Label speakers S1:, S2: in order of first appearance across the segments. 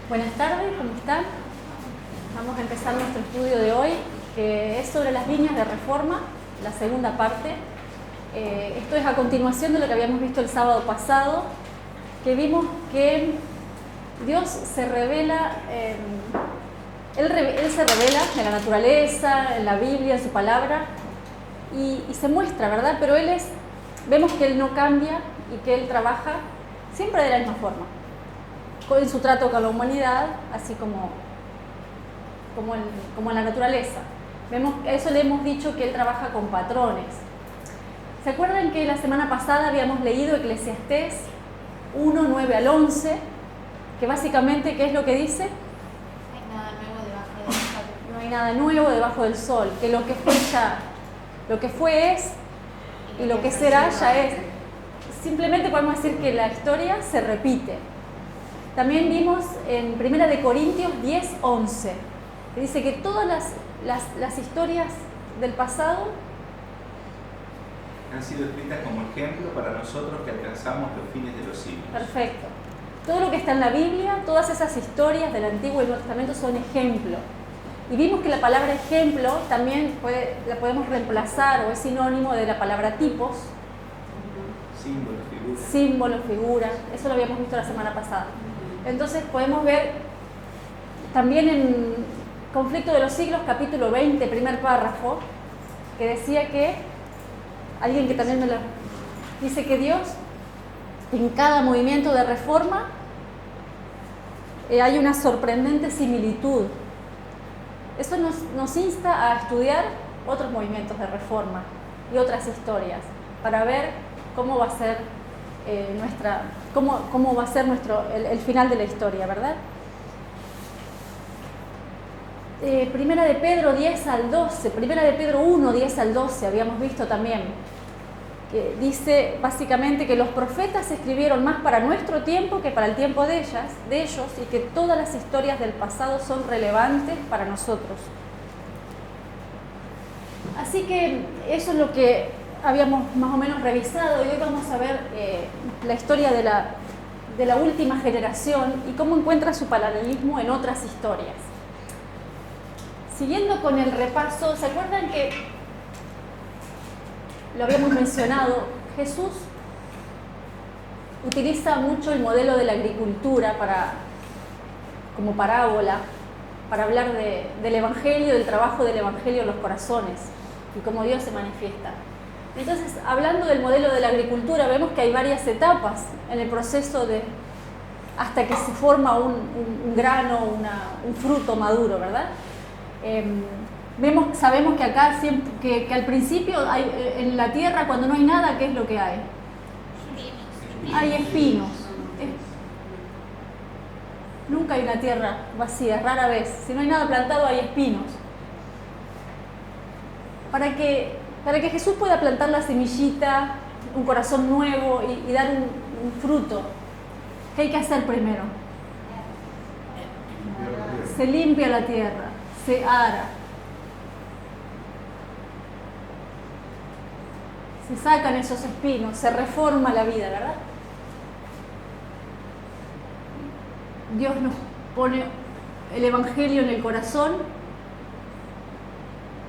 S1: Buenas tardes, ¿cómo están? Vamos a empezar nuestro estudio de hoy, que es sobre las líneas de reforma, la segunda parte. Esto es a continuación de lo que habíamos visto el sábado pasado, que vimos que Dios se revela, Él se revela en la naturaleza, en la Biblia, en su palabra, y se muestra, ¿verdad? Pero vemos que Él no cambia y que Él trabaja siempre de la misma forma, en su trato con la humanidad, así como en la naturaleza. Eso le hemos dicho que Él trabaja con patrones. ¿Se acuerdan que la semana pasada habíamos leído Eclesiastés 1, 9 al 11? Que básicamente, ¿qué es lo que dice?
S2: No hay nada nuevo debajo del sol.
S1: No hay nada nuevo debajo del sol, que lo que fue es, y lo que será ya es. Simplemente podemos decir que la historia se repite. También vimos en 1 Corintios 10, 11, que dice que todas las historias del pasado
S3: han sido escritas como ejemplo para nosotros que alcanzamos los fines de los siglos.
S1: Perfecto. Todo lo que está en la Biblia, todas esas historias del Antiguo y Nuevo Testamento son ejemplo. Y vimos que la palabra ejemplo también la podemos reemplazar o es sinónimo de la palabra tipos. Símbolos, figuras. Eso lo habíamos visto la semana pasada. Entonces podemos ver también en Conflicto de los Siglos, capítulo 20, primer párrafo, que decía que, alguien que también me lo dice, que Dios en cada movimiento de reforma hay una sorprendente similitud. Eso nos insta a estudiar otros movimientos de reforma y otras historias para ver cómo va a ser cómo va a ser el final de la historia, ¿verdad? Primera de Pedro 10 al 12, Primera de Pedro 1, 10 al 12, habíamos visto también, que dice básicamente que los profetas escribieron más para nuestro tiempo que para el tiempo de ellos, y que todas las historias del pasado son relevantes para nosotros. Así que eso es lo que habíamos más o menos revisado, y hoy vamos a ver la historia de la última generación y cómo encuentra su paralelismo en otras historias. Siguiendo con el repaso, ¿se acuerdan que lo habíamos mencionado? Jesús utiliza mucho el modelo de la agricultura como parábola para hablar del Evangelio, del trabajo del Evangelio en los corazones y cómo Dios se manifiesta. Entonces, hablando del modelo de la agricultura, vemos que hay varias etapas en el proceso hasta que se forma un grano, un fruto maduro, ¿verdad? Sabemos que acá, que al principio en la tierra, cuando no hay nada, ¿qué es lo que hay? Hay espinos. Nunca hay una tierra vacía, rara vez. Si no hay nada plantado, hay espinos. Para que Jesús pueda plantar la semillita, un corazón nuevo y dar un fruto, ¿qué hay que hacer primero? Se limpia la tierra, se ara, se sacan esos espinos, se reforma la vida, ¿verdad? Dios nos pone el Evangelio en el corazón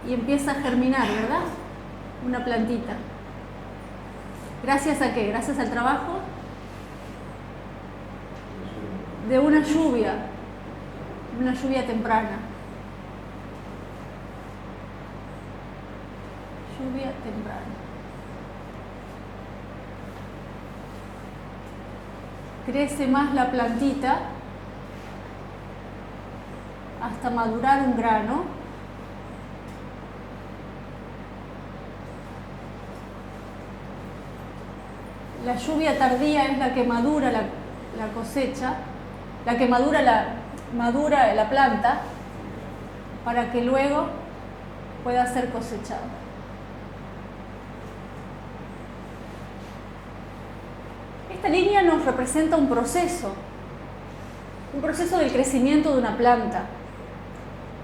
S1: y empieza a germinar, ¿verdad? Una plantita. ¿Gracias a qué? Gracias al trabajo de una lluvia temprana. Lluvia temprana. Crece más la plantita hasta madurar un grano. La lluvia tardía es la que madura la cosecha, la que madura la planta para que luego pueda ser cosechada. Esta línea nos representa un proceso del crecimiento de una planta.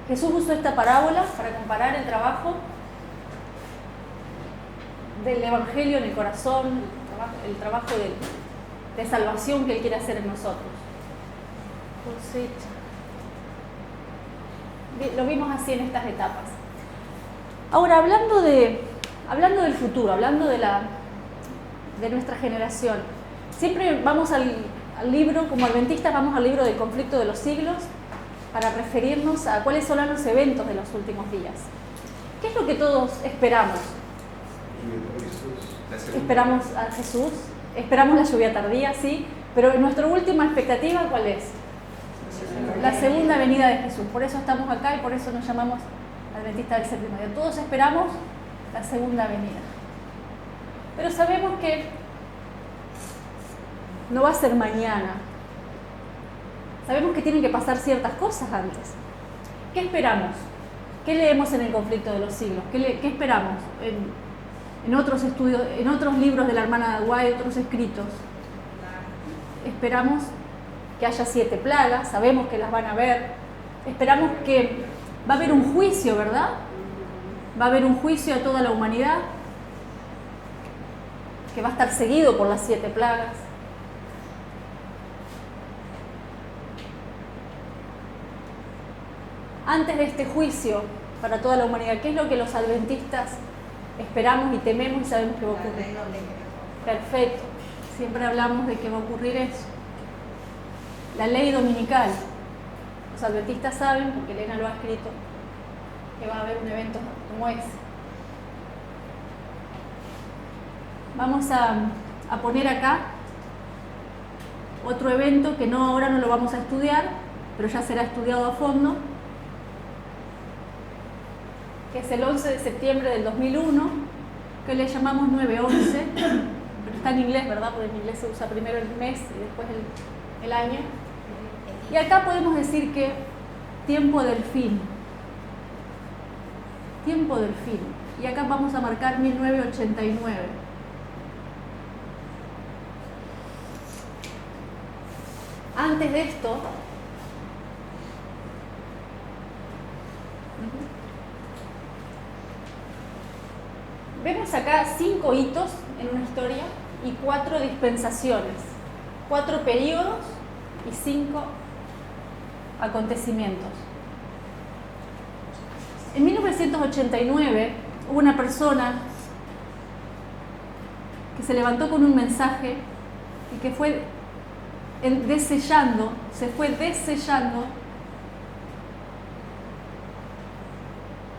S1: Jesús usó esta parábola para comparar el trabajo del Evangelio en el corazón, el trabajo de salvación que Él quiere hacer en nosotros. cosecha. Lo vimos así en estas etapas. Ahora, hablando del futuro, hablando de nuestra generación, siempre vamos al libro, como adventistas vamos al libro del conflicto de los siglos para referirnos a cuáles son los eventos de los últimos días. ¿Qué es lo que todos esperamos? Esperamos a Jesús, esperamos la lluvia tardía, sí, pero nuestra última expectativa, ¿cuál es? La segunda venida de Jesús. Por eso estamos acá y por eso nos llamamos adventistas del séptimo día. Todos esperamos la segunda venida. Pero sabemos que no va a ser mañana. Sabemos que tienen que pasar ciertas cosas antes. ¿Qué esperamos? ¿Qué leemos en el conflicto de los siglos? ¿Qué esperamos en otros estudios, en otros libros de la hermana White, otros escritos? Esperamos que haya 7 plagas, sabemos que las van a ver. Esperamos que va a haber un juicio, ¿verdad? Va a haber un juicio a toda la humanidad que va a estar seguido por las 7 plagas. Antes de este juicio para toda la humanidad, ¿qué es lo que los adventistas esperamos y tememos y sabemos que va a ocurrir? Perfecto. Siempre hablamos de que va a ocurrir eso. La ley dominical. Los adventistas saben, porque Elena lo ha escrito, que va a haber un evento como ese. Vamos a poner acá otro evento que ahora no lo vamos a estudiar, pero ya será estudiado a fondo, que es el 11 de septiembre del 2001, que le llamamos 9/11, pero está en inglés, ¿verdad? Porque en inglés se usa primero el mes y después el año. Y acá podemos decir que tiempo del fin. Tiempo del fin. Y acá vamos a marcar 1989. Antes de esto, vemos acá 5 hitos en una historia y 4 dispensaciones, 4 periodos y 5 acontecimientos. En 1989 hubo una persona que se levantó con un mensaje y que fue se fue desellando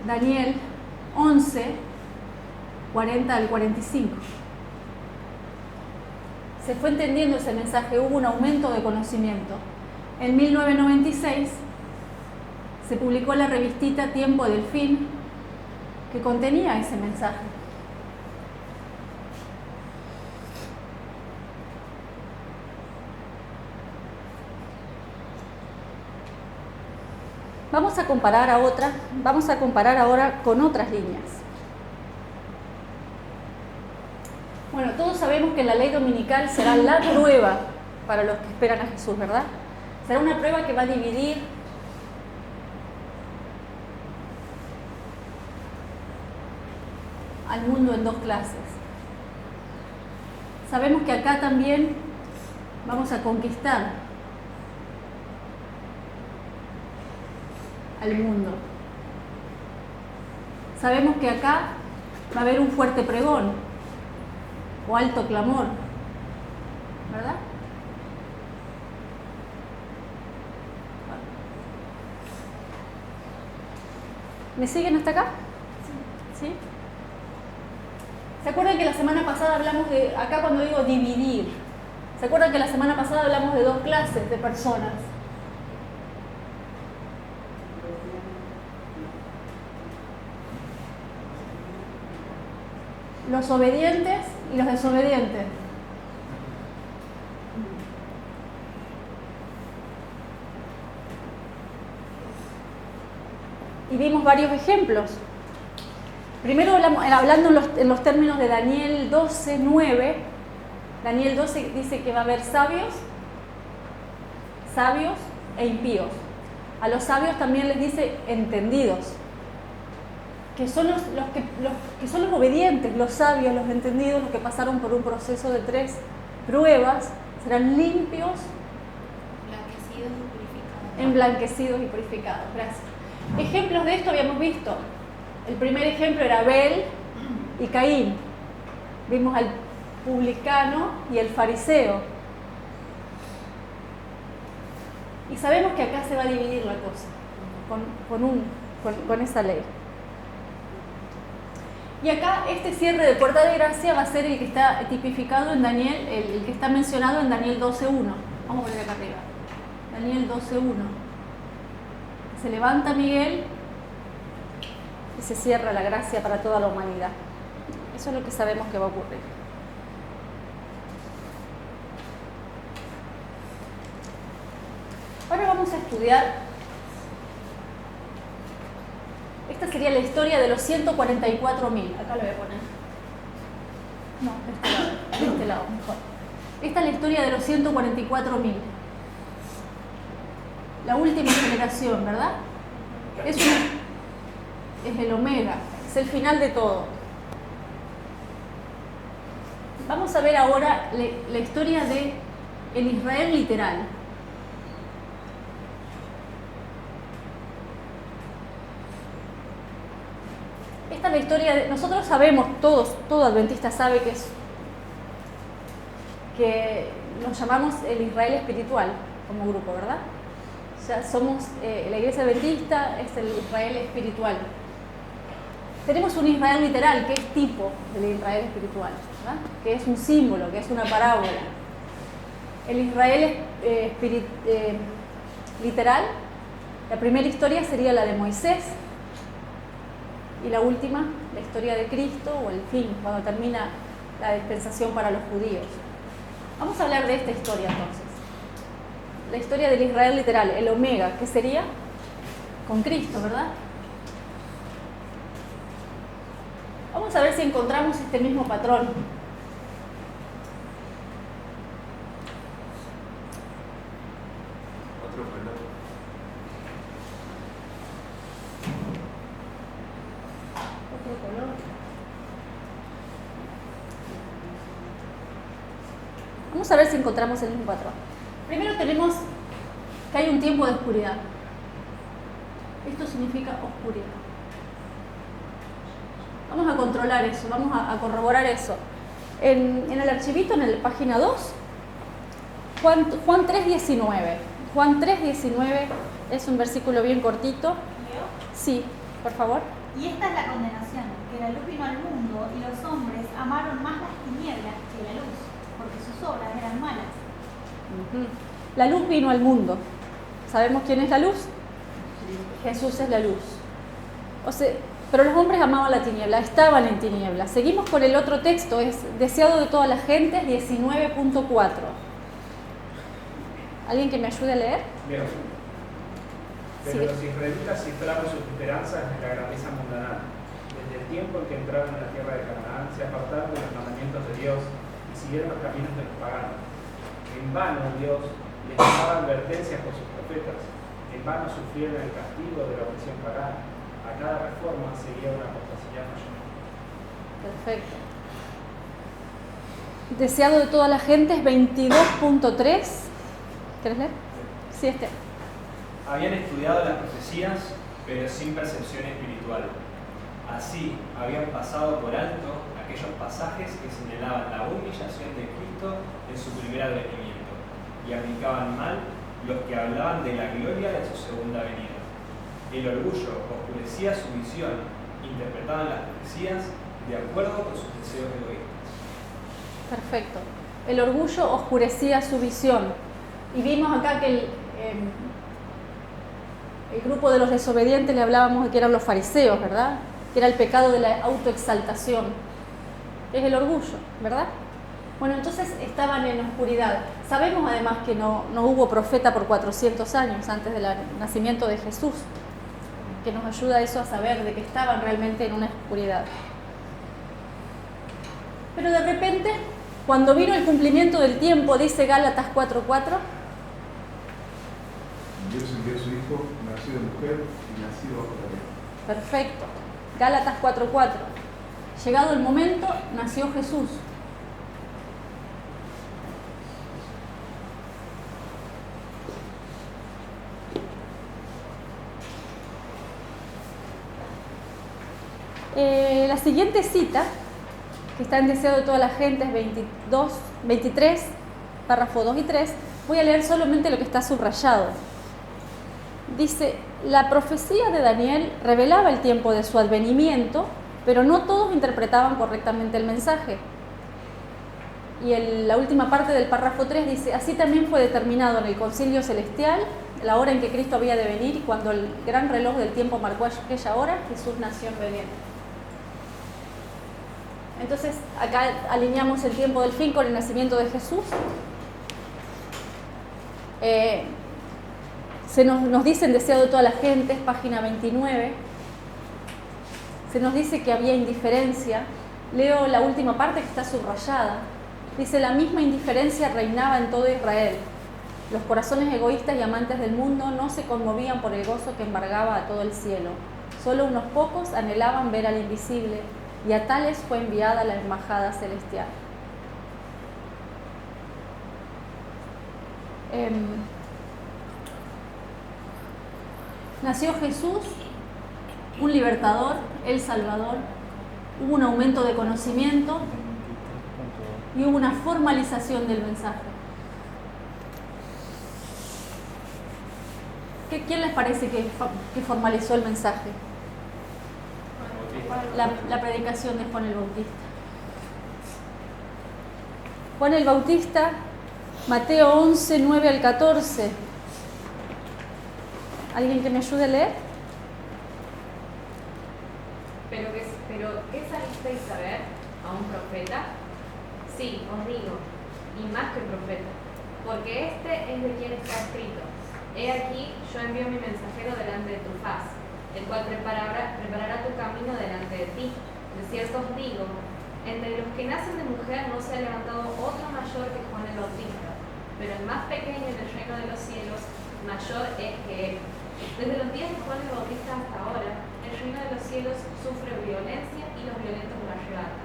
S1: Daniel 11, 40 al 45. Se fue entendiendo ese mensaje, hubo un aumento de conocimiento. En 1996 se publicó la revistita Tiempo del Fin, que contenía ese mensaje. Vamos a comparar ahora con otras líneas. Bueno, todos sabemos que la ley dominical será la prueba para los que esperan a Jesús, ¿verdad? Será una prueba que va a dividir al mundo en 2 clases. Sabemos que acá también vamos a conquistar al mundo. Sabemos que acá va a haber un fuerte pregón o alto clamor, ¿verdad? ¿Me siguen hasta acá? Sí. ¿Sí? ¿Se acuerdan que la semana pasada hablamos de, acá cuando digo dividir, ¿se acuerdan que la semana pasada hablamos de 2 clases de personas? Los obedientes y los desobedientes. Y vimos varios ejemplos. Primero hablando en los términos de Daniel 12, 9. Daniel 12 dice que va a haber sabios e impíos. A los sabios también les dice entendidos, que son los que son los obedientes, los sabios, los entendidos, los que pasaron por un proceso de 3 pruebas, serán limpios Emblanquecidos y purificados. Gracias. Ejemplos de esto habíamos visto. El primer ejemplo era Abel y Caín. Vimos al publicano y el fariseo. Y sabemos que acá se va a dividir la cosa con esa ley. Y acá este cierre de puerta de gracia va a ser el que está tipificado en Daniel, el que está mencionado en Daniel 12.1. Vamos a poner acá arriba. Daniel 12.1. Se levanta Miguel y se cierra la gracia para toda la humanidad. Eso es lo que sabemos que va a ocurrir. Ahora vamos a estudiar. Esta sería la historia de los 144.000. Acá lo voy a poner. No, de este lado, mejor. Esta es la historia de los 144.000. La última generación, ¿verdad? Es el omega, es el final de todo. Vamos a ver ahora la historia de el Israel literal. Esta es la historia de... Nosotros sabemos, todo adventista sabe que nos llamamos el Israel espiritual como grupo, ¿verdad? O sea, somos la iglesia adventista, es el Israel espiritual. Tenemos un Israel literal, que es tipo del Israel espiritual, ¿verdad? Que es un símbolo, que es una parábola. El Israel literal, la primera historia sería la de Moisés, y la última, la historia de Cristo, o el fin, cuando termina la dispensación para los judíos. Vamos a hablar de esta historia entonces. La historia del Israel literal, el omega, que sería con Cristo, ¿verdad? Vamos a ver si encontramos este mismo patrón.
S3: Otro color.
S1: Otro color. Vamos a ver si encontramos el mismo patrón. Primero tenemos que hay un tiempo de oscuridad. Esto significa oscuridad. Vamos a controlar eso, vamos a corroborar eso. En el archivito, en la página 2, Juan 3.19. Juan 3.19 es un versículo bien cortito.
S4: ¿Leo?
S1: Sí, por favor.
S4: Y esta es la condenación, que la luz vino al mundo y los hombres amaron más las tinieblas que la luz, porque sus obras eran malas.
S1: La luz vino al mundo. ¿Sabemos quién es la luz? Jesús es la luz. O sea, pero los hombres amaban la tiniebla, estaban en tinieblas. Seguimos con el otro texto, es deseado de todas las gentes, 19.4. ¿Alguien que me ayude a leer?
S5: Bien. Pero
S1: Sí.
S5: los israelitas cifraron sus esperanzas en la grandeza mundanal. Desde el tiempo en que entraron en la tierra de Canaán, se apartaron de los mandamientos de Dios y siguieron los caminos de los paganos. En vano Dios les daba advertencias por sus profetas. En vano sufrieron el castigo de la opresión pagana. A cada reforma seguía una apostasía mayor.
S1: Perfecto. Deseado de toda la gente es 22.3. ¿Querés leer? Sí,
S6: Habían estudiado las profecías, pero sin percepción espiritual. Así habían pasado por alto aquellos pasajes que señalaban la humillación de Cristo en su primer advenimiento, y aplicaban mal los que hablaban de la gloria de su segunda venida. El orgullo oscurecía su visión, interpretaban las profecías de acuerdo con sus deseos egoístas.
S1: Perfecto. El orgullo oscurecía su visión. Y vimos acá que el grupo de los desobedientes le hablábamos de que eran los fariseos, ¿verdad? Que era el pecado de la autoexaltación. Es el orgullo, ¿verdad? Bueno, entonces estaban en oscuridad. Sabemos además que no hubo profeta por 400 años antes del nacimiento de Jesús, que nos ayuda eso a saber de que estaban realmente en una oscuridad. Pero de repente, cuando vino el cumplimiento del tiempo, dice Gálatas 4:4,
S7: Dios envió a su Hijo, nacido de mujer y nacido bajo la ley.
S1: perfecto, Gálatas 4:4, llegado el momento, nació Jesús. La siguiente cita, que está en Deseo de toda la gente, es 23, párrafo 2 y 3. Voy a leer solamente lo que está subrayado. Dice, la profecía de Daniel revelaba el tiempo de su advenimiento, pero no todos interpretaban correctamente el mensaje. Y la última parte del párrafo 3 dice, así también fue determinado en el concilio celestial la hora en que Cristo había de venir, y cuando el gran reloj del tiempo marcó aquella hora, Jesús nació en Belén. Entonces, acá alineamos el tiempo del fin con el nacimiento de Jesús. Nos dice en Deseo de toda la gente, página 29, se nos dice que había indiferencia. Leo la última parte que está subrayada. Dice, la misma indiferencia reinaba en todo Israel. Los corazones egoístas y amantes del mundo no se conmovían por el gozo que embargaba a todo el cielo. Solo unos pocos anhelaban ver al invisible, y a tales fue enviada la embajada celestial. Nació Jesús, un libertador, el Salvador. Hubo un aumento de conocimiento y hubo una formalización del mensaje. ¿Quién les parece que formalizó el mensaje? La predicación de Juan el Bautista. Juan el Bautista, Mateo 11, 9 al 14. ¿Alguien que me ayude a leer?
S8: Pero ¿qué salisteis a ver? ¿A un profeta? Sí, os digo, y más que profeta, porque este es de quien está escrito. He aquí, yo envío mi mensajero delante de tu faz, el cual preparará tu camino delante de ti. De cierto os digo, entre los que nacen de mujer no se ha levantado otro mayor que Juan el Bautista, pero el más pequeño en el reino de los cielos mayor es que él. Desde los días de Juan el Bautista hasta ahora, el reino de los cielos sufre violencia y los violentos lo arrebatan,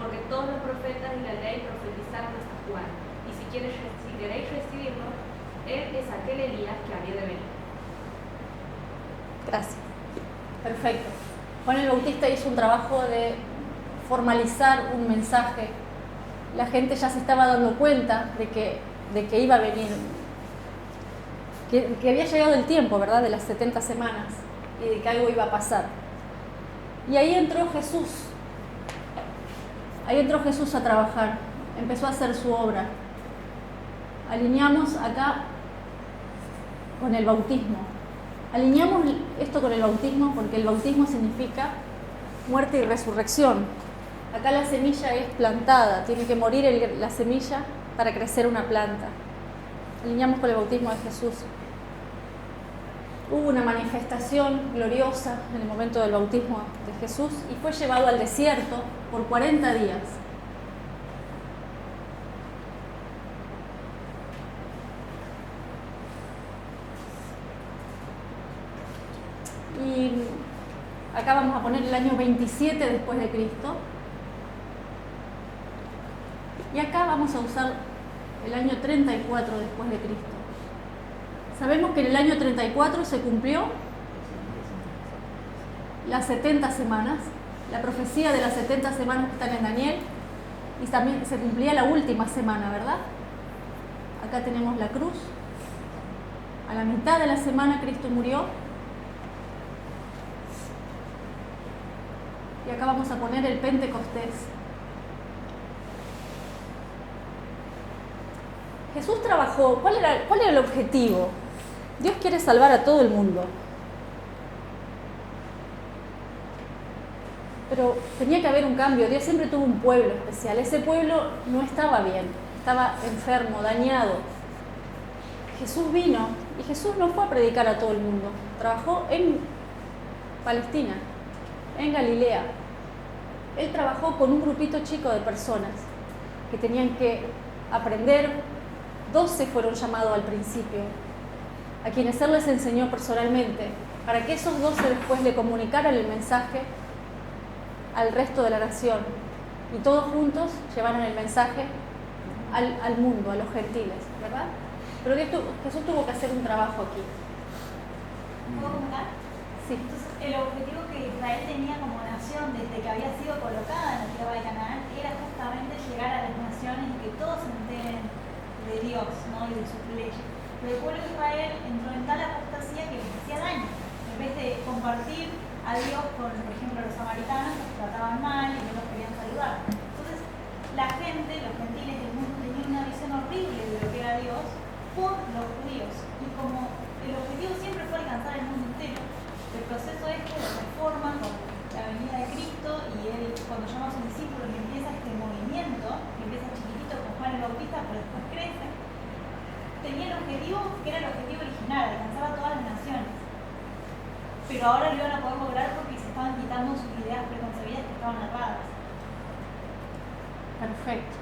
S8: porque todos los profetas y la ley profetizaron hasta Juan, y si queréis recibirlo, él es aquel Elías que había de venir.
S1: Gracias. Perfecto. Juan el Bautista hizo un trabajo de formalizar un mensaje. La gente ya se estaba dando cuenta de que iba a venir, que había llegado el tiempo, ¿verdad?, de las 70 semanas y de que algo iba a pasar. Y ahí entró Jesús. Ahí entró Jesús a trabajar, empezó a hacer su obra. Alineamos acá con el bautismo. Alineamos esto con el bautismo porque el bautismo significa muerte y resurrección. Acá la semilla es plantada, tiene que morir la semilla para crecer una planta. Alineamos con el bautismo de Jesús. Hubo una manifestación gloriosa en el momento del bautismo de Jesús y fue llevado al desierto por 40 días. Y acá vamos a poner el año 27 después de Cristo. Y acá vamos a usar el año 34 después de Cristo. Sabemos que en el año 34 se cumplió las 70 semanas, la profecía de las 70 semanas que están en Daniel, y también se cumplía la última semana, ¿verdad? Acá tenemos la cruz. A la mitad de la semana Cristo murió. Y acá vamos a poner el Pentecostés. Jesús trabajó. ¿Cuál era el objetivo? Dios quiere salvar a todo el mundo. Pero tenía que haber un cambio. Dios siempre tuvo un pueblo especial. Ese pueblo no estaba bien, estaba enfermo, dañado. Jesús vino y Jesús no fue a predicar a todo el mundo. Trabajó en Palestina, en Galilea. Él trabajó con un grupito chico de personas que tenían que aprender. 12 fueron llamados al principio, a quienes Él les enseñó personalmente, para que esos 12 después le comunicaran el mensaje al resto de la nación y todos juntos llevaron el mensaje al mundo, a los gentiles, ¿verdad? Pero Jesús tuvo que hacer un trabajo aquí.
S4: ¿Puedo comentar?
S1: Sí.
S4: Entonces, el objetivo que Israel tenía como nación desde que había sido colocada en la tierra de Canaán era justamente llegar a las naciones y que todos se enteren de Dios, ¿no? Y de sus leyes. Pero el pueblo de Israel entró en tal apostasía que les hacía daño. En vez de compartir a Dios con, por ejemplo, los samaritanos, los trataban mal y no los querían saludar. Entonces, la gente, los gentiles del mundo, tenían una visión horrible de lo que era Dios por los judíos. Y como el objetivo siempre fue alcanzar el mundo entero, el proceso este de reforma con la venida de Cristo y él, cuando llama a sus discípulos y empieza este movimiento, que empieza chiquitito con Juan el Bautista, pero después crece, tenía el objetivo que era el objetivo original, alcanzar a todas las naciones. Pero ahora lo iban a poder lograr porque se estaban quitando sus ideas preconcebidas que estaban erradas.
S1: Perfecto.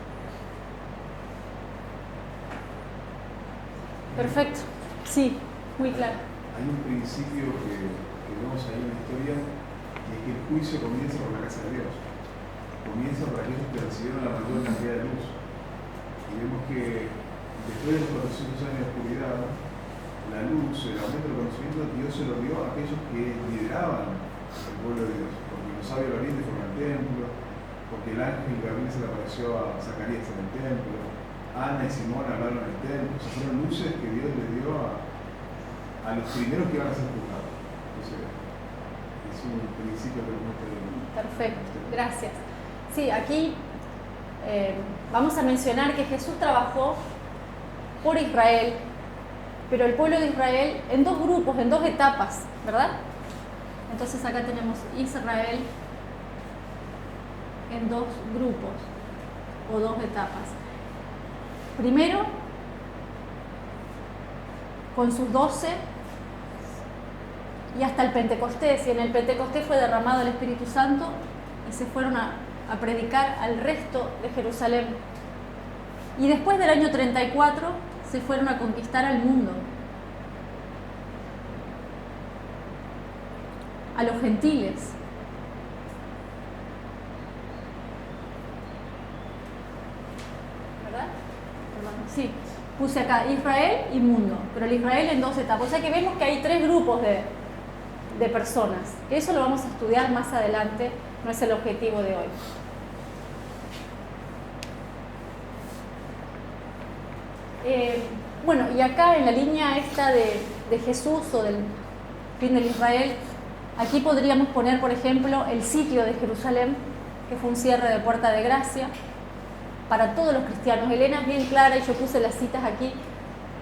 S1: Perfecto. Sí, muy claro.
S7: Hay un principio que vemos ahí en la historia, y es que el juicio comienza por la casa de Dios. Comienza por aquellos que recibieron la mayor cantidad de luz. Y vemos que después de los 400 años de oscuridad, la luz, el aumento del conocimiento, Dios se lo dio a aquellos que lideraban el pueblo de Dios. Porque los sabios del oriente fueron al templo, porque el ángel Gabriel se le apareció a Zacarías en el templo, Ana y Simón hablaron en el templo. O sea, fueron luces que Dios le dio a los primeros que iban a ser juzgados. Entonces, es un principio que nos muestra el mundo.
S1: Perfecto, gracias. Sí, aquí vamos a mencionar que Jesús trabajó por Israel, pero el pueblo de Israel en dos grupos, en dos etapas, ¿verdad? Entonces acá tenemos Israel en dos grupos o dos etapas. Primero, con sus 12 y hasta el Pentecostés, y en el Pentecostés fue derramado el Espíritu Santo y se fueron a predicar al resto de Jerusalén. Y después del año 34 se fueron a conquistar al mundo, a los gentiles. ¿Verdad? Perdón, sí, puse acá Israel y mundo, pero el Israel en dos etapas. O sea que vemos que hay tres grupos de personas. Eso lo vamos a estudiar más adelante, no es el objetivo de hoy. Bueno, y acá en la línea esta de Jesús o del fin del Israel, aquí podríamos poner, por ejemplo, el sitio de Jerusalén, que fue un cierre de puerta de gracia para todos los cristianos. Elena es bien clara, y yo puse las citas aquí,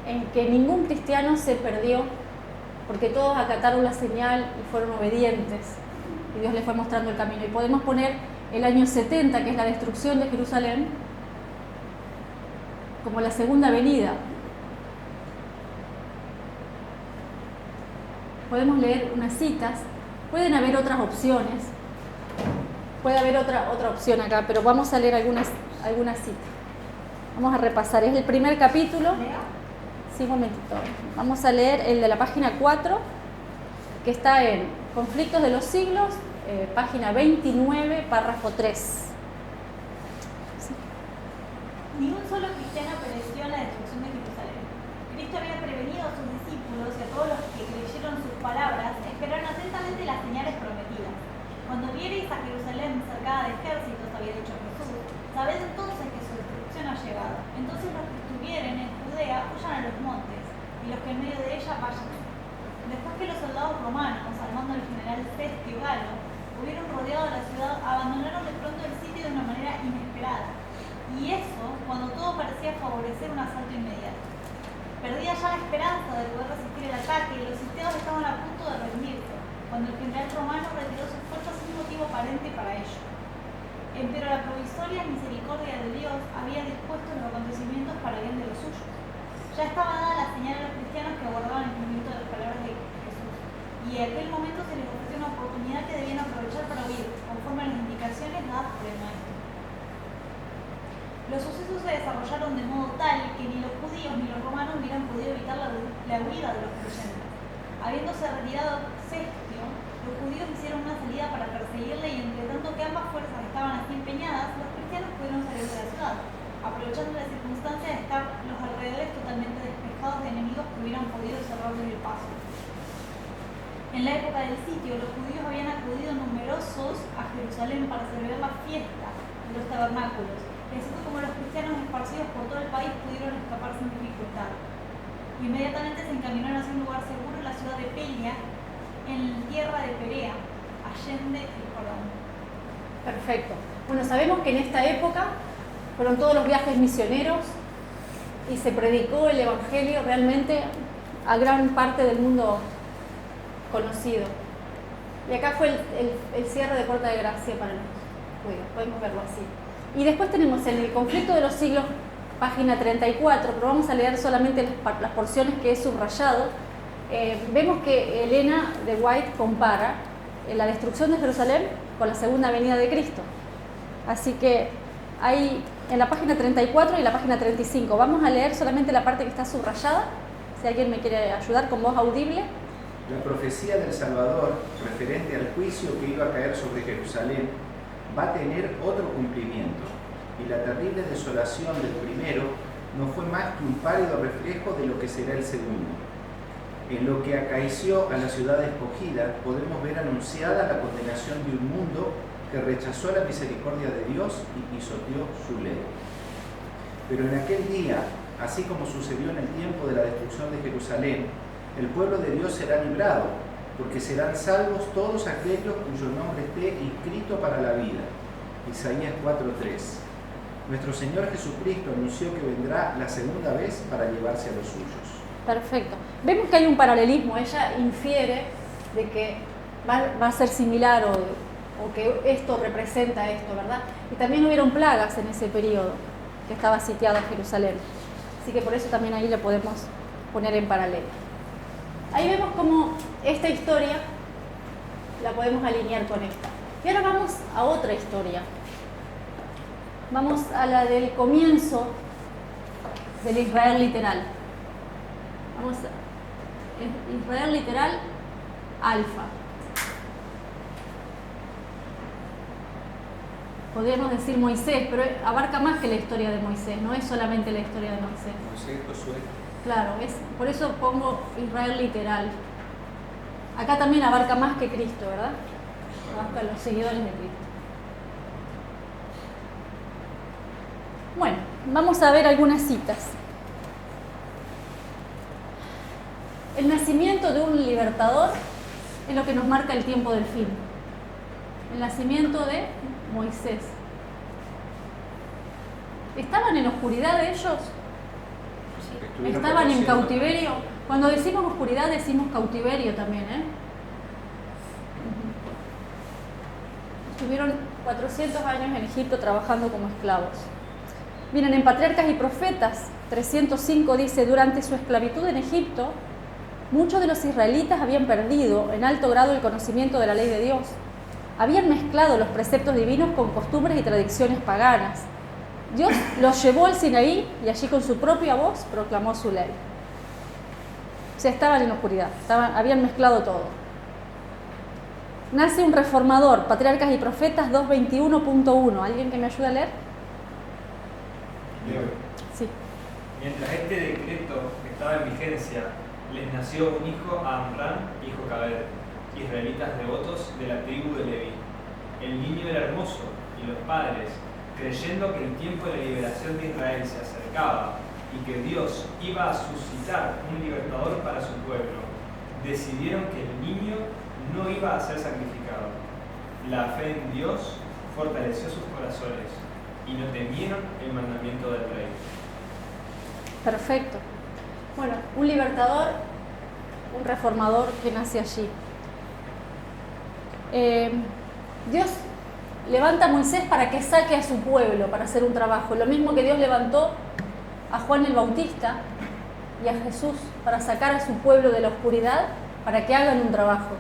S1: en que ningún cristiano se perdió, porque todos acataron la señal y fueron obedientes, y Dios les fue mostrando el camino. Y podemos poner el año 70, que es la destrucción de Jerusalén, como la segunda venida. Podemos leer unas citas, pueden haber otras opciones, puede haber otra opción acá, pero vamos a leer algunas citas. Vamos a repasar, es el primer capítulo. Sí, un momentito. Vamos a leer el de la página 4, que está en Conflictos de los Siglos, página 29, párrafo 3.
S4: Ni un solo cristiano pereció en la destrucción de Jerusalén. Cristo había prevenido a sus discípulos y a todos los que creyeron sus palabras, esperaron atentamente las señales prometidas. Cuando viereis a Jerusalén cercada de ejércitos, había dicho Jesús, sabed entonces que su destrucción ha llegado. Entonces los que estuvieren en Judea huyan a los montes, y los que en medio de ella vayan. Después que los soldados romanos, al mando del general Cestio Galo, hubieron rodeado la ciudad, abandonaron de pronto el sitio de una manera inesperada. Y eso cuando todo parecía favorecer un asalto inmediato. Perdía ya la esperanza de poder resistir el ataque y los sitiados estaban a punto de rendirse, cuando el general romano retiró sus fuerzas sin motivo aparente para ello. Pero la provisoria misericordia de Dios había dispuesto los acontecimientos para bien de los suyos. Ya estaba dada la señal a los cristianos que aguardaban el cumplimiento de las palabras de Jesús, y en aquel momento se les ofreció una oportunidad que debían aprovechar para huir, conforme a las indicaciones dadas por el maestro. Los sucesos se desarrollaron de modo tal que ni los judíos ni los romanos hubieran podido evitar la huida de los creyentes. Habiéndose retirado Cestio, los judíos hicieron una salida para perseguirle, y entre tanto que ambas fuerzas estaban así empeñadas, los cristianos pudieron salir de la ciudad, aprovechando la circunstancia de estar los alrededores totalmente despejados de enemigos que hubieran podido cerrarles el paso. En la época del sitio, los judíos habían acudido numerosos a Jerusalén para celebrar la fiesta de los tabernáculos, y así fue como los cristianos esparcidos por todo el país pudieron escapar sin dificultad. Inmediatamente se encaminaron hacia un lugar seguro en la ciudad de Pelia, en tierra de Perea, allende el Jordán.
S1: Perfecto. Bueno, sabemos que en esta época fueron todos los viajes misioneros y se predicó el Evangelio realmente a gran parte del mundo conocido. Y acá fue el cierre de Puerta de Gracia para los judíos, podemos verlo así. Y después tenemos en el conflicto de los siglos, página 34, pero vamos a leer solamente las porciones que he subrayado. Vemos que Elena de White compara la destrucción de Jerusalén con la segunda venida de Cristo. Así que hay en la página 34 y la página 35. Vamos a leer solamente la parte que está subrayada, si alguien me quiere ayudar con voz audible.
S3: La profecía del Salvador, referente al juicio que iba a caer sobre Jerusalén, va a tener otro cumplimiento, y la terrible desolación del primero no fue más que un pálido reflejo de lo que será el segundo. En lo que acaeció a la ciudad escogida, podemos ver anunciada la condenación de un mundo que rechazó la misericordia de Dios y pisoteó su ley. Pero en aquel día, así como sucedió en el tiempo de la destrucción de Jerusalén, el pueblo de Dios será librado, porque serán salvos todos aquellos cuyo nombre esté inscrito para la vida. Isaías 4:3. Nuestro Señor Jesucristo anunció que vendrá la segunda vez para llevarse a los suyos.
S1: Perfecto. Vemos que hay un paralelismo. Ella infiere de que va a ser similar o que esto representa esto, ¿verdad? Y también hubieron plagas en ese periodo que estaba sitiada Jerusalén. Así que por eso también ahí le podemos poner en paralelo. Ahí vemos cómo esta historia la podemos alinear con esta. Y ahora vamos a otra historia. Vamos a la del comienzo del Israel literal. Vamos a Israel literal alfa. Podríamos decir Moisés, pero abarca más que la historia de Moisés, no es solamente la historia de Moisés.
S3: Moisés, Josué.
S1: Claro, por eso pongo Israel literal. Acá también abarca más que Cristo, ¿verdad? Abarca los seguidores de Cristo. Bueno, vamos a ver algunas citas. El nacimiento de un libertador es lo que nos marca el tiempo del fin. El nacimiento de Moisés. ¿Estaban en oscuridad ellos? ¿Estaban en cautiverio? Cuando decimos oscuridad decimos cautiverio también, ¿eh? Estuvieron 400 años en Egipto trabajando como esclavos. Miren, en Patriarcas y Profetas 305 dice: durante su esclavitud en Egipto, muchos de los israelitas habían perdido en alto grado el conocimiento de la ley de Dios. Habían mezclado los preceptos divinos con costumbres y tradiciones paganas. Dios los llevó al Sinaí y allí con su propia voz proclamó su ley. O sea, estaban en oscuridad, habían mezclado todo. Nace un reformador, Patriarcas y Profetas 2:21.1. ¿Alguien que me ayude a leer?
S6: Leo.
S1: Sí.
S6: Mientras este decreto estaba en vigencia, les nació un hijo a Amram, hijo Cabed, israelitas devotos de la tribu de Leví. El niño era hermoso y los padres, creyendo que el tiempo de la liberación de Israel se acercaba y que Dios iba a suscitar un libertador para su pueblo, decidieron que el niño no iba a ser sacrificado. La fe en Dios fortaleció sus corazones y no temieron el mandamiento del rey.
S1: Perfecto. Bueno, un libertador, un reformador que nace allí. Dios levanta a Moisés para que saque a su pueblo, para hacer un trabajo. Lo mismo que Dios levantó a Juan el Bautista y a Jesús para sacar a su pueblo de la oscuridad, para que hagan un trabajo.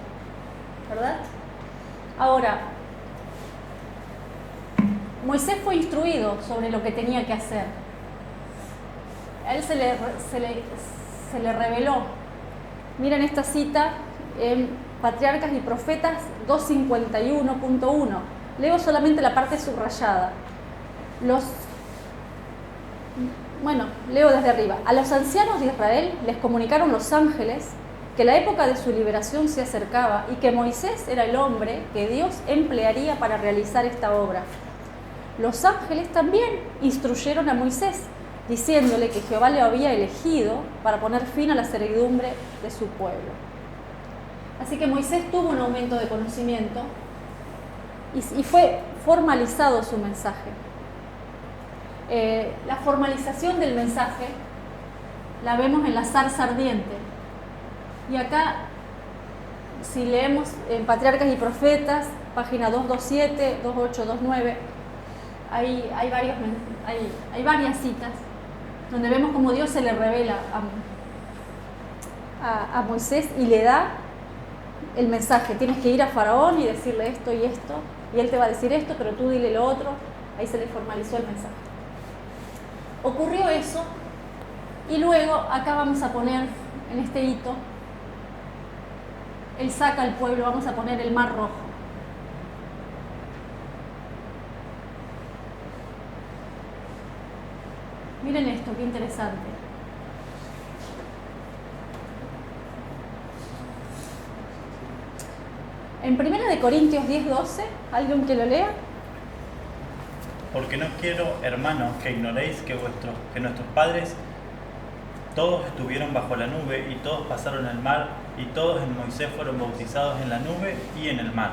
S1: ¿Verdad? Ahora, Moisés fue instruido sobre lo que tenía que hacer. A él se le reveló. Miren esta cita en Patriarcas y Profetas 2:51.1. Leo solamente la parte subrayada. Leo desde arriba. A los ancianos de Israel les comunicaron los ángeles que la época de su liberación se acercaba y que Moisés era el hombre que Dios emplearía para realizar esta obra. Los ángeles también instruyeron a Moisés, diciéndole que Jehová le había elegido para poner fin a la servidumbre de su pueblo. Así que Moisés tuvo un aumento de conocimiento y fue formalizado su mensaje. La formalización del mensaje la vemos en la zarza ardiente. Y acá, si leemos en Patriarcas y Profetas, página 227, 2829, hay varias citas donde vemos cómo Dios se le revela a Moisés y le da el mensaje. Tienes que ir a Faraón y decirle esto y esto, y él te va a decir esto, pero tú dile lo otro. Ahí se le formalizó el mensaje. Ocurrió eso, y luego acá vamos a poner en este hito, él saca al pueblo, vamos a poner el Mar Rojo. Miren esto, qué interesante. En 1 Corintios 10:12, ¿alguien que lo lea?
S9: Porque no quiero, hermanos, que ignoréis que nuestros padres todos estuvieron bajo la nube y todos pasaron el mar y todos en Moisés fueron bautizados en la nube y en el mar.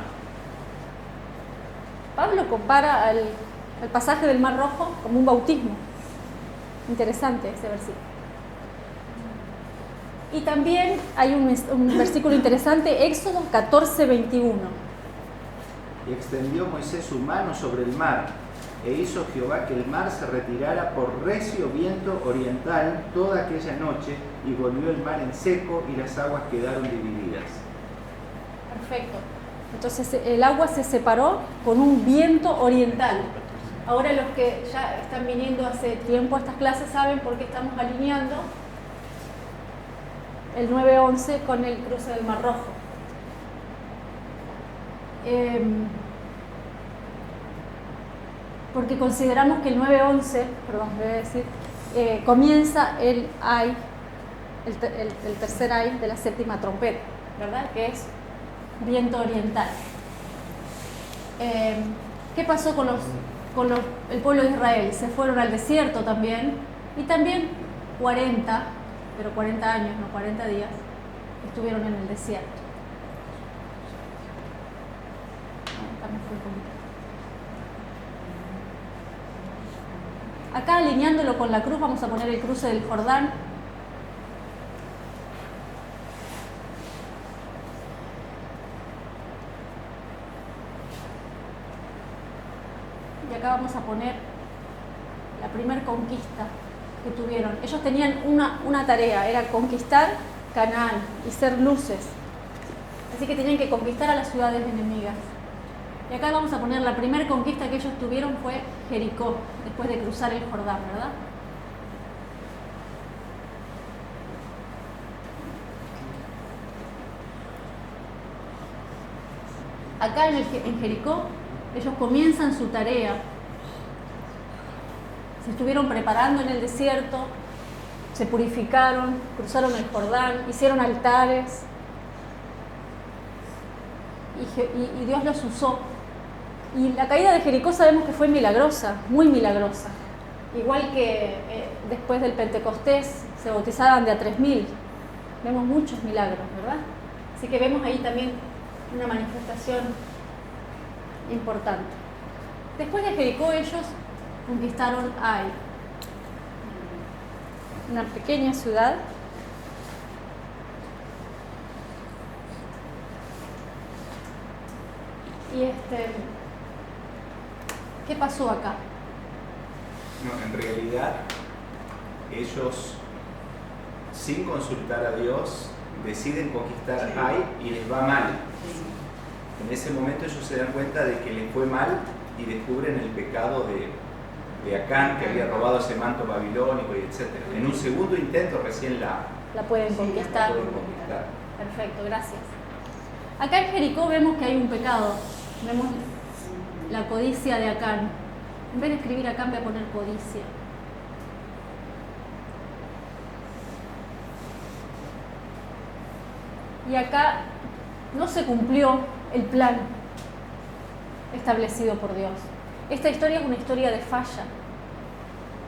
S1: Pablo compara al pasaje del Mar Rojo como un bautismo. Interesante ese versículo. Y también hay un versículo interesante, Éxodo 14:21.
S3: Y extendió Moisés su mano sobre el mar, e hizo Jehová que el mar se retirara por recio viento oriental toda aquella noche, y volvió el mar en seco, y las aguas quedaron divididas.
S1: Perfecto. Entonces el agua se separó con un viento oriental. Ahora los que ya están viniendo hace tiempo a estas clases saben por qué estamos alineando el 9:11 con el cruce del Mar Rojo. Porque consideramos que el 9:11, comienza el ay, el tercer ay de la séptima trompeta, ¿verdad? Que es viento oriental. ¿Qué pasó con el pueblo de Israel? Se fueron al desierto también, y también 40 años, no 40 días, estuvieron en el desierto. Acá, alineándolo con la cruz, vamos a poner el cruce del Jordán. Y acá vamos a poner la primer conquista que tuvieron. Ellos tenían una tarea, era conquistar Canaán y ser luces. Así que tenían que conquistar a las ciudades enemigas. Y acá vamos a poner la primera conquista que ellos tuvieron fue Jericó, después de cruzar el Jordán, ¿verdad? Acá en Jericó, ellos comienzan su tarea. Se estuvieron preparando en el desierto, se purificaron, cruzaron el Jordán, hicieron altares, y Dios los usó. Y la caída de Jericó sabemos que fue milagrosa, muy milagrosa. Igual que después del Pentecostés se bautizaban de a 3.000. Vemos muchos milagros, ¿verdad? Así que vemos ahí también una manifestación importante. Después de Jericó ellos conquistaron Ai, una pequeña ciudad. Y ¿qué pasó acá?
S3: No, en realidad ellos, sin consultar a Dios, deciden conquistar Ai y les va mal. En ese momento ellos se dan cuenta de que les fue mal y descubren el pecado de Acán, que había robado ese manto babilónico, y etc. En un segundo intento recién la
S1: pueden conquistar.
S3: La pueden conquistar.
S1: Perfecto, gracias. Acá en Jericó vemos que hay un pecado. Vemos la codicia de Acán. En vez de escribir Acán voy a poner codicia. y acá no se cumplió el plan establecido por Dios. Esta historia es una historia de falla.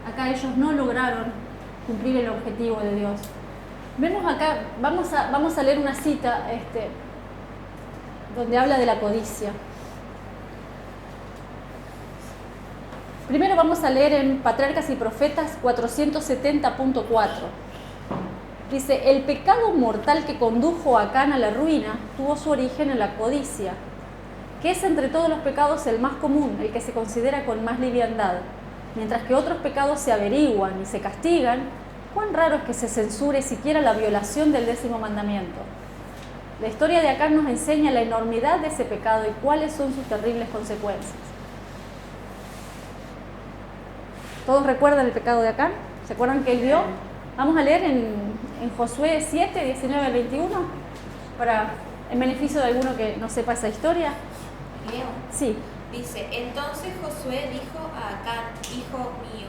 S1: Acá ellos no lograron cumplir el objetivo de Dios. Vemos acá, vamos a leer una cita donde habla de la codicia. Primero vamos a leer en Patriarcas y Profetas 470.4. Dice: el pecado mortal que condujo a Acán a la ruina tuvo su origen en la codicia, que es entre todos los pecados el más común, el que se considera con más liviandad. Mientras que otros pecados se averiguan y se castigan, cuán raro es que se censure siquiera la violación del 10º mandamiento. La historia de Acán nos enseña la enormidad de ese pecado y cuáles son sus terribles consecuencias. ¿Todos recuerdan el pecado de Acán? ¿Se acuerdan que él vio? Vamos a leer en Josué 7, 19 al 21, en beneficio de alguno que no sepa esa historia.
S8: Leo.
S1: Sí.
S8: Dice: entonces Josué dijo a Acán, hijo mío,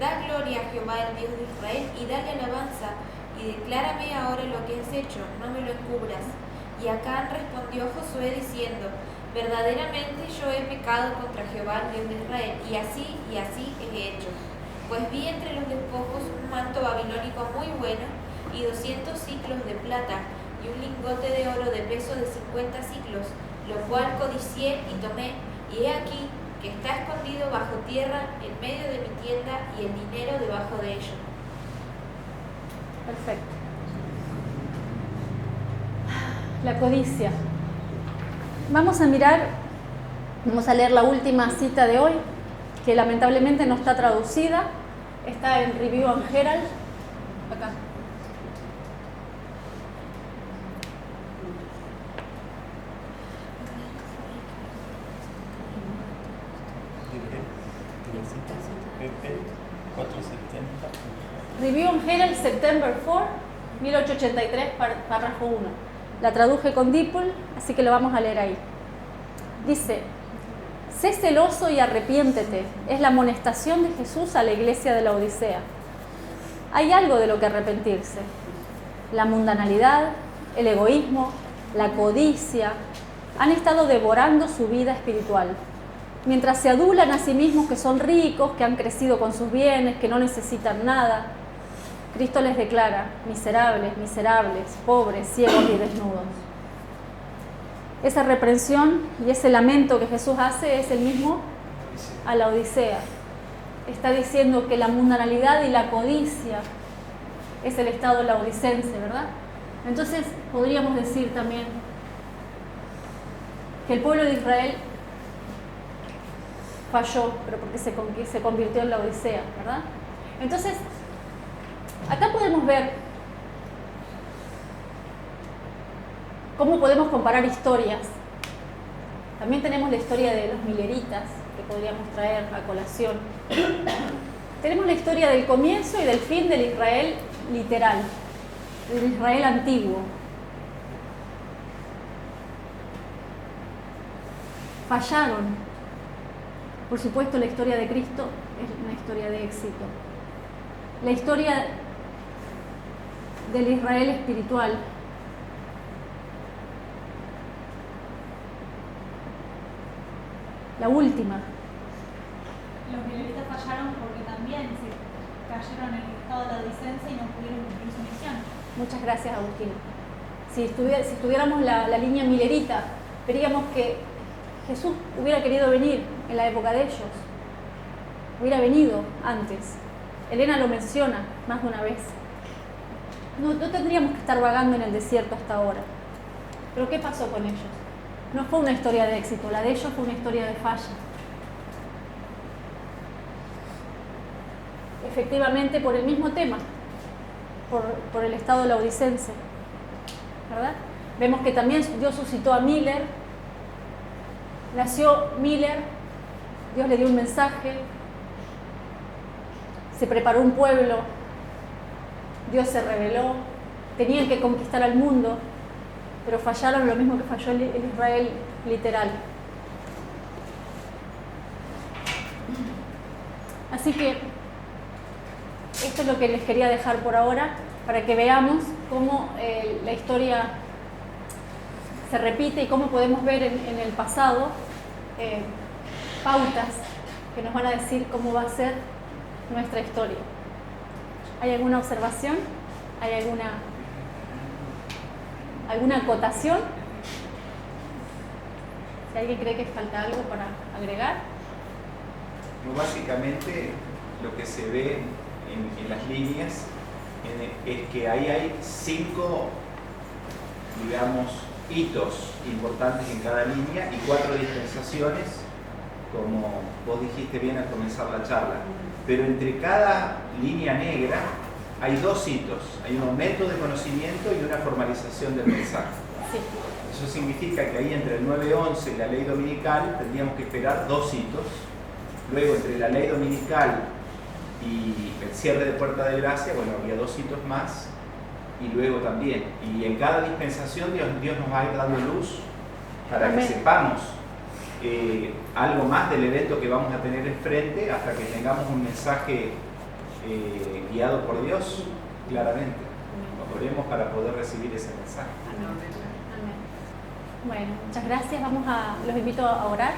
S8: da gloria a Jehová el Dios de Israel y dale alabanza, y declárame ahora lo que has hecho, no me lo encubras. Y Acán respondió a Josué diciendo: verdaderamente yo he pecado contra Jehová el Dios de Israel, y así he hecho. Pues vi entre los despojos un manto babilónico muy bueno, y 200 siclos de plata, y un lingote de oro de peso de 50 siclos, lo cual codicié y tomé, y he aquí que está escondido bajo tierra en medio de mi tienda, y el dinero debajo de ello.
S1: Perfecto. La codicia. Vamos a leer la última cita de hoy, que lamentablemente no está traducida, está en Review and Herald, acá. Review and Herald, September 4, 1883, párrafo 1. La traduje con Dipple, así que lo vamos a leer ahí. Dice: sé celoso y arrepiéntete, es la amonestación de Jesús a la iglesia de la Odisea. Hay algo de lo que arrepentirse. La mundanalidad, el egoísmo, la codicia han estado devorando su vida espiritual. Mientras se adulan a sí mismos que son ricos, que han crecido con sus bienes, que no necesitan nada, Cristo les declara: miserables, miserables, pobres, ciegos y desnudos. Esa reprensión y ese lamento que Jesús hace es el mismo a la Odisea. Está diciendo que la mundanalidad y la codicia es el estado laodicense, ¿verdad? Entonces podríamos decir también que el pueblo de Israel falló, pero porque se convirtió en la Odisea, ¿verdad? Entonces, acá podemos ver cómo podemos comparar historias. También tenemos la historia de los mileritas, que podríamos traer a colación. Tenemos la historia del comienzo y del fin del Israel literal, del Israel antiguo. Fallaron. Por supuesto, la historia de Cristo es una historia de éxito. La historia del Israel espiritual la última.
S4: Los mileritas fallaron porque también se cayeron en el estado laodicense y no pudieron cumplir su misión.
S1: Muchas gracias, Agustina. Si estuviéramos la línea milerita, veríamos que Jesús hubiera querido venir en la época de ellos. Hubiera venido antes. Elena lo menciona más de una vez. No tendríamos que estar vagando en el desierto hasta ahora. Pero ¿qué pasó con ellos? No fue una historia de éxito, la de ellos fue una historia de falla. Efectivamente, por el mismo tema, por el estado laodicense, ¿verdad? Vemos que también Dios suscitó a Miller, nació Miller, Dios le dio un mensaje, se preparó un pueblo, Dios se reveló, tenían que conquistar al mundo, pero fallaron lo mismo que falló el Israel literal. Así que esto es lo que les quería dejar por ahora, para que veamos cómo la historia se repite y cómo podemos ver en el pasado pautas que nos van a decir cómo va a ser nuestra historia. ¿Hay alguna observación? ¿Hay alguna acotación? Si alguien cree que falta algo para agregar.
S3: No, básicamente lo que se ve en las líneas es que ahí hay 5, digamos, hitos importantes en cada línea y 4 dispensaciones, como vos dijiste bien al comenzar la charla. Pero entre cada línea negra hay 2 hitos, hay un aumento de conocimiento y una formalización del mensaje.
S1: Sí.
S3: Eso significa que ahí entre el 9-11 y la ley dominical tendríamos que esperar 2 hitos. Luego entre la ley dominical y el cierre de Puerta de Gracia, bueno, había 2 hitos más, y luego también. Y en cada dispensación Dios nos va a ir dando luz para
S1: Amén.
S3: que sepamos algo más del evento que vamos a tener enfrente hasta que tengamos un mensaje guiado por Dios claramente. Oremos para poder recibir ese mensaje.
S1: Amén. Bueno, muchas gracias. Los invito a orar.